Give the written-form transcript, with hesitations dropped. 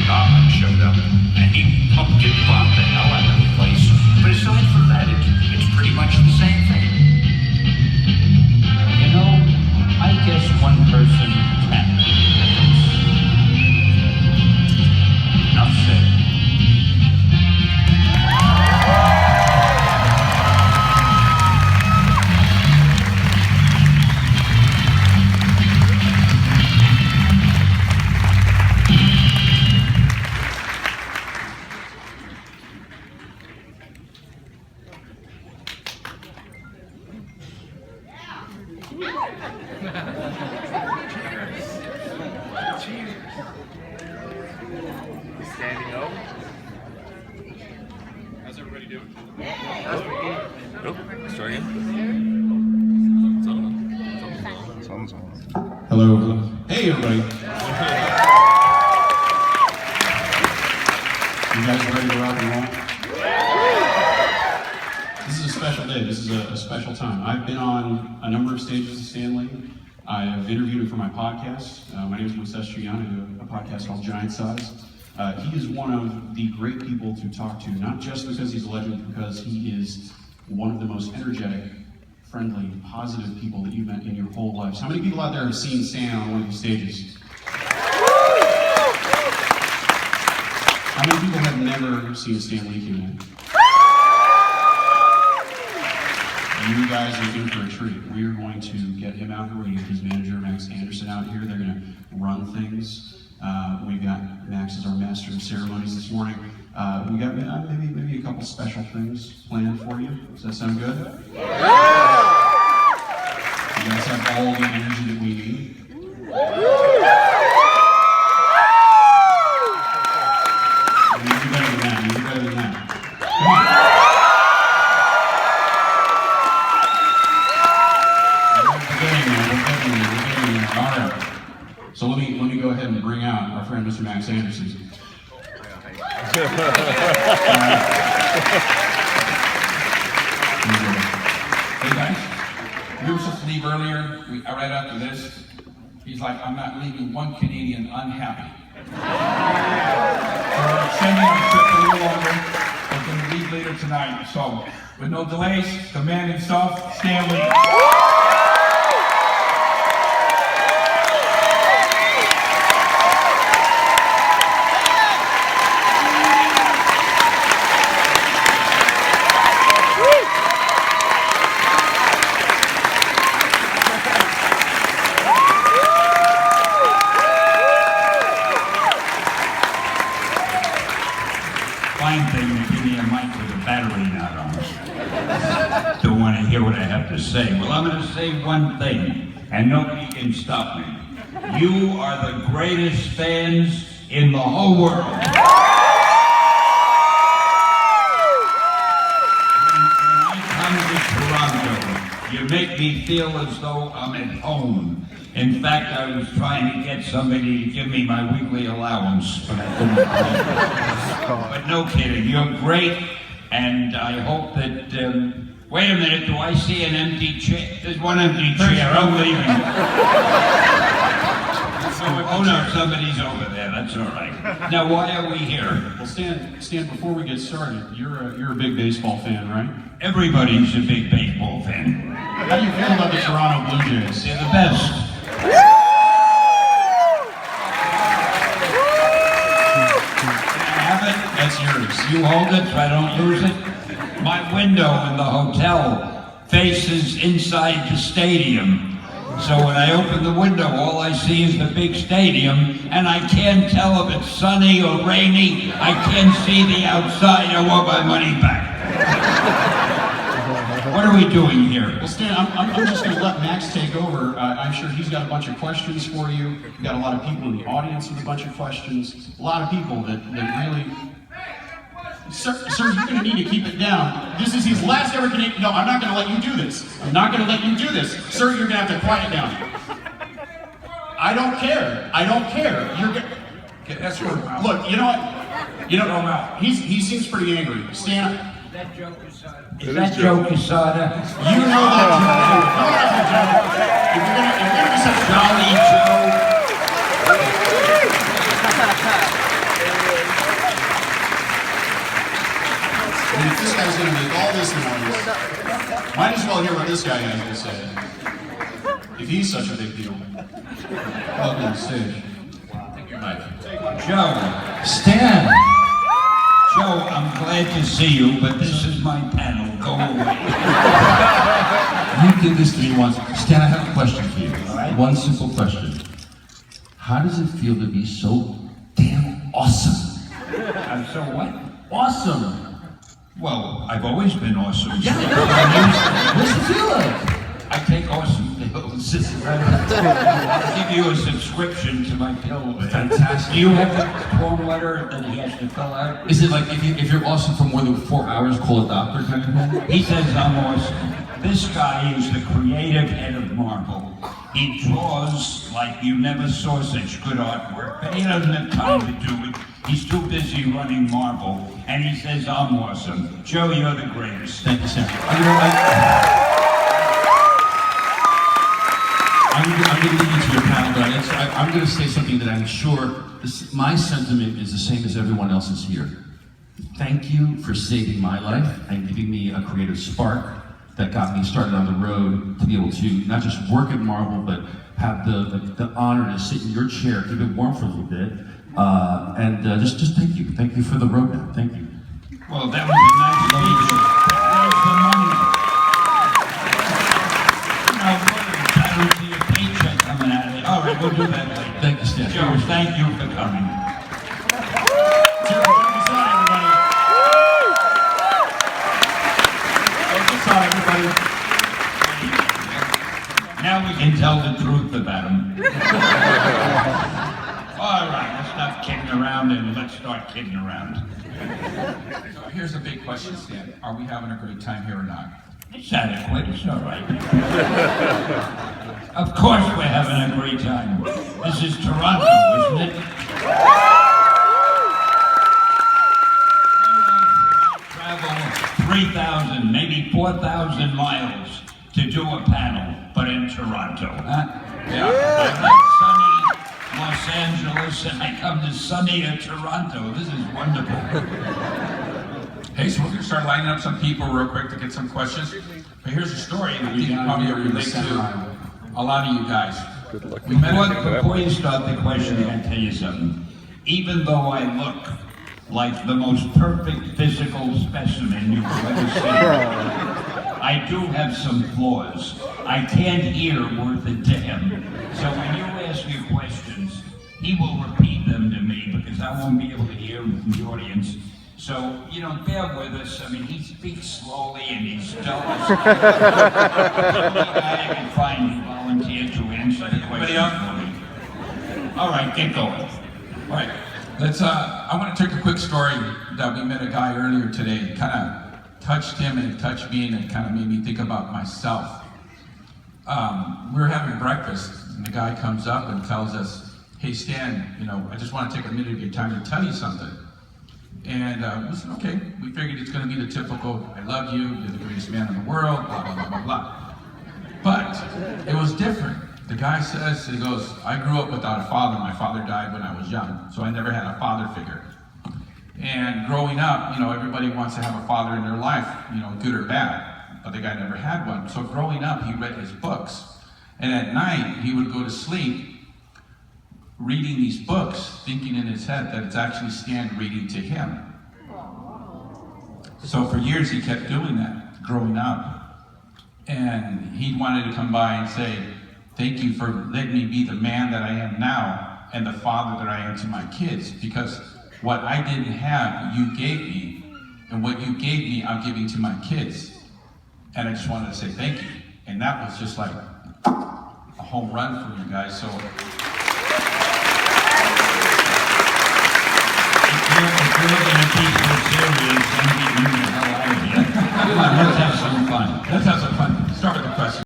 God showed up, and he pumpkin bombed the hell out of the place. But aside from that, it's pretty much the same thing. You know, I guess one person can make a difference. Enough said. Standing up. How's everybody doing? Nope. Start again. Sounds on. Hello. Hey, everybody. You guys ready to rock and roll? This is a special day. This is a special time. I've been on a number of stages with Stan Lee. I've interviewed him for my podcast. My name is Moises Chigan. I do a podcast called Giant Size. He is one of the great people to talk to, not just because he's a legend, because he is one of the most energetic, friendly, positive people that you've met in your whole lives. How many people out there have seen Stan on one of these stages? How many people have never seen a Stan Lee Q&A? You guys are in for a treat. We are going to get him out here. We're going to get his manager, Max Anderson, out here. They're going to run things. We've got Max as our master of ceremonies this morning. We got maybe a couple special things planned for you. Does that sound good? Yeah! You guys have all the energy that we need. You do better than that. You do better than that. Come on. All right. So let me go ahead and bring out our friend Mr. Max Anderson. Hey guys, we were supposed to leave earlier. Right after this, he's like, I'm not leaving one Canadian unhappy. So we're extending our trip a little longer. We're going to leave later tonight. So with no delays, the man himself, Stan Lee. Fine thing to give me a mic with a battery not on. Don't want to hear what I have to say. Well, I'm going to say one thing, and nobody can stop me. You are the greatest fans in the whole world. When I come to Toronto, you make me feel as though I'm at home. In fact, I was trying to get somebody to give me my weekly allowance, but I couldn't. But no kidding, you're great, and I hope that, wait a minute, do I see an empty chair? There's one empty chair, I'm leaving. Oh no, somebody's over there, that's all right. Now, why are we here? Well, Stan, before we get started, you're a big baseball fan, right? Everybody's a big baseball fan. How do you feel about the Toronto Blue Jays? They're the best. Have it? That's yours. You hold it so I don't lose it. My window in the hotel faces inside the stadium. So when I open the window, all I see is the big stadium, and I can't tell if it's sunny or rainy. I can't see the outside. I want my money back. What are we doing here? Well, Stan, I'm just going to let Max take over. I'm sure he's got a bunch of questions for you. We've got a lot of people in the audience with a bunch of questions. A lot of people that really... Sir, you're going to need to keep it down. This is his last ever Canadian... No, I'm not going to let you do this. I'm not going to let you do this. Sir, you're going to have to quiet down. I don't care. I don't care. You're going to... That's your mouth. Look, you know what? He seems pretty angry. Stan... That joke asada. Is that joke asada? You know that joke. If you're gonna be such Jolly Joe. want to hear what this guy has to say. If he's such a big deal. Welcome to the stage. Take your mic. Joe. Stan. Joe, I'm glad to see you, but this is my panel. Go away. You did this to me once. Stan, I have a question for you. All right. One simple question. How does it feel to be so damn awesome? I'm so what? Awesome. Well, I've always been awesome. Yeah. What's it feel like? I take awesome pills. I'll give you a subscription to my pill. Fantastic. Do you have the form letter that he has to fill out? Is it like if you're awesome for more than 4 hours, call a doctor kind of thing? He says I'm awesome. This guy is the creative head of Marvel. He draws like you never saw such good artwork, but he doesn't have time to do it. He's too busy running Marvel, and he says I'm awesome. Joe, you're the greatest. Thank you, Stan. I'm going to lead you to your panel, but I'm going to say something that I'm sure my sentiment is the same as everyone else's here. Thank you for saving my life and giving me a creative spark that got me started on the road to be able to not just work at Marvel, but have the honor to sit in your chair, keep it warm for a little bit, and just thank you. Thank you for the road now. Thank you. Well, that was a nice speech. Where's the money? No, I don't see a paycheck coming out of it. All right, we'll do that later. Thank you, Stan. Joe, thank you for coming. Now we can tell the truth about him. All right, let's stop kidding around and let's start kidding around. So here's a big question, Stan. Are we having a great time here or not? It's adequate, it's all right. Of course we're having a great time. This is Toronto, isn't it? Travel 3,000, maybe 4,000 miles to do a panel, but in Toronto, huh? Yeah. I like sunny Los Angeles and I come to sunny Toronto. This is wonderful. Hey, so we're going to start lining up some people real quick to get some questions. But here's a story that I think you probably relate to a lot of you guys. We met Before you start the question, I gotta tell you something. Even though I look like the most perfect physical specimen you've ever seen, I do have some flaws. I can't hear worth a damn. So when you ask me questions, he will repeat them to me because I won't be able to hear them from the audience. So, bear with us. I mean, he speaks slowly and he's dull. The only guy I can find who volunteered to answer the question for me. All right, get going. All right, I want to take a quick story that we met a guy earlier today. It kind of touched him and it touched me and it kind of made me think about myself. We were having breakfast and the guy comes up and tells us, hey Stan, I just want to take a minute of your time to tell you something. And we said, okay. We figured it's going to be the typical, I love you, you're the greatest man in the world, blah, blah, blah, blah, blah. But it was different. The guy says, he goes, I grew up without a father. My father died when I was young, so I never had a father figure. And growing up, everybody wants to have a father in their life, good or bad. But the guy never had one. So growing up, he read his books. And at night, he would go to sleep reading these books, thinking in his head that it's actually Stan reading to him. So for years he kept doing that, growing up. And he wanted to come by and say, thank you for letting me be the man that I am now and the father that I am to my kids. Because what I didn't have, you gave me. And what you gave me, I'm giving to my kids. And I just wanted to say thank you. And that was just like a home run for you guys. So. If you're going to be so serious, I'm getting you the hell out of here. Come on, let's have some fun. Let's have some fun.